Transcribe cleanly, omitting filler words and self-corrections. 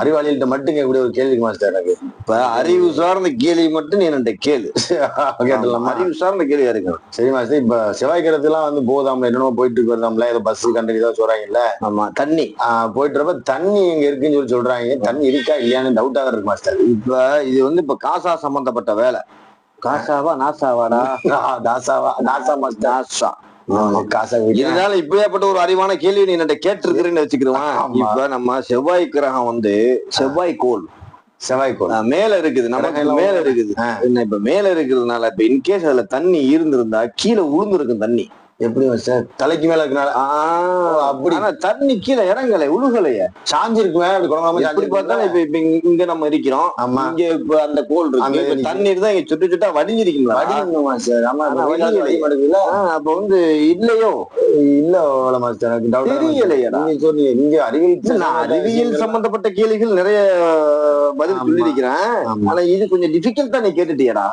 அறிவாளிகள்ட்ட மட்டும் கேட்கக்கூடிய ஒரு கேள்வி மாஸ்டர் எனக்கு. இப்ப அறிவு சார்ந்த கேள்வி மட்டும் நீ என்கிட்ட கேளு. கேட்டலாமா? அறிவு சார்ந்த கேள்வியா இருக்கு. சரி மாஸ்டர், இப்ப செவ்வாய்க்கிழத்துலாம் வந்து போதாம்ல, என்னென்னமோ போயிட்டு இருக்கு வருதாம்ல, ஏதோ பஸ் கண்டக்டர் ஏதோ சொல்றாங்கல்ல. ஆமா, தண்ணி போயிட்டு இருப்ப தண்ணி இங்க இருக்குன்னு சொல்லி சொல்றாங்க. தண்ணி இருக்கா இல்லையான்னு டவுட்டா தான் இருக்கு மாஸ்டர். இப்ப இது வந்து இப்ப காசா சம்பந்தப்பட்ட வேலை. காசாவா நாசாவாடா? தாசாவா? NASA master. நாசா. இருந்தாலும் இப்படியாப்பட்ட ஒரு அறிவான கேள்வி நீ என்கிட்ட கேட்டிருக்கிறேன்னு வச்சுக்கிடுவான். இப்ப நம்ம செவ்வாய் கிரகம் வந்து செவ்வாய் கோள் மேல இருக்குது, நமக்கு மேல இருக்குது. இப்ப மேல இருக்கிறதுனால இப்ப இன்கேஸ் அதுல தண்ணி இருந்திருந்தா கீழே உளுந்துருக்கும் தண்ணி. எப்படி சார்? தலைக்கு மேல இருக்கனால அப்படி தண்ணி கீழே இறங்கலை, உழுகலையே, சாஞ்சிருக்குமே. எப்படி பார்த்தாலும் இப்ப இங்க நம்ம இருக்கிறோம், இங்க இப்ப அந்த கோல் இருக்கு, தண்ணீர் தான் இங்க சுட்டு சுட்டா வடிஞ்சிருக்கீங்களா? அப்ப வந்து இல்லையோ இல்ல மாஸ்டர், தெரியலையா? நீங்க அறிவியல் சம்பந்தப்பட்ட கேள்விகள் நிறைய பதில் சொல்லியிருக்கிறேன். ஆனா இது கொஞ்சம் டிஃபிகல்ட்டா நீ கேட்டுட்டியடா.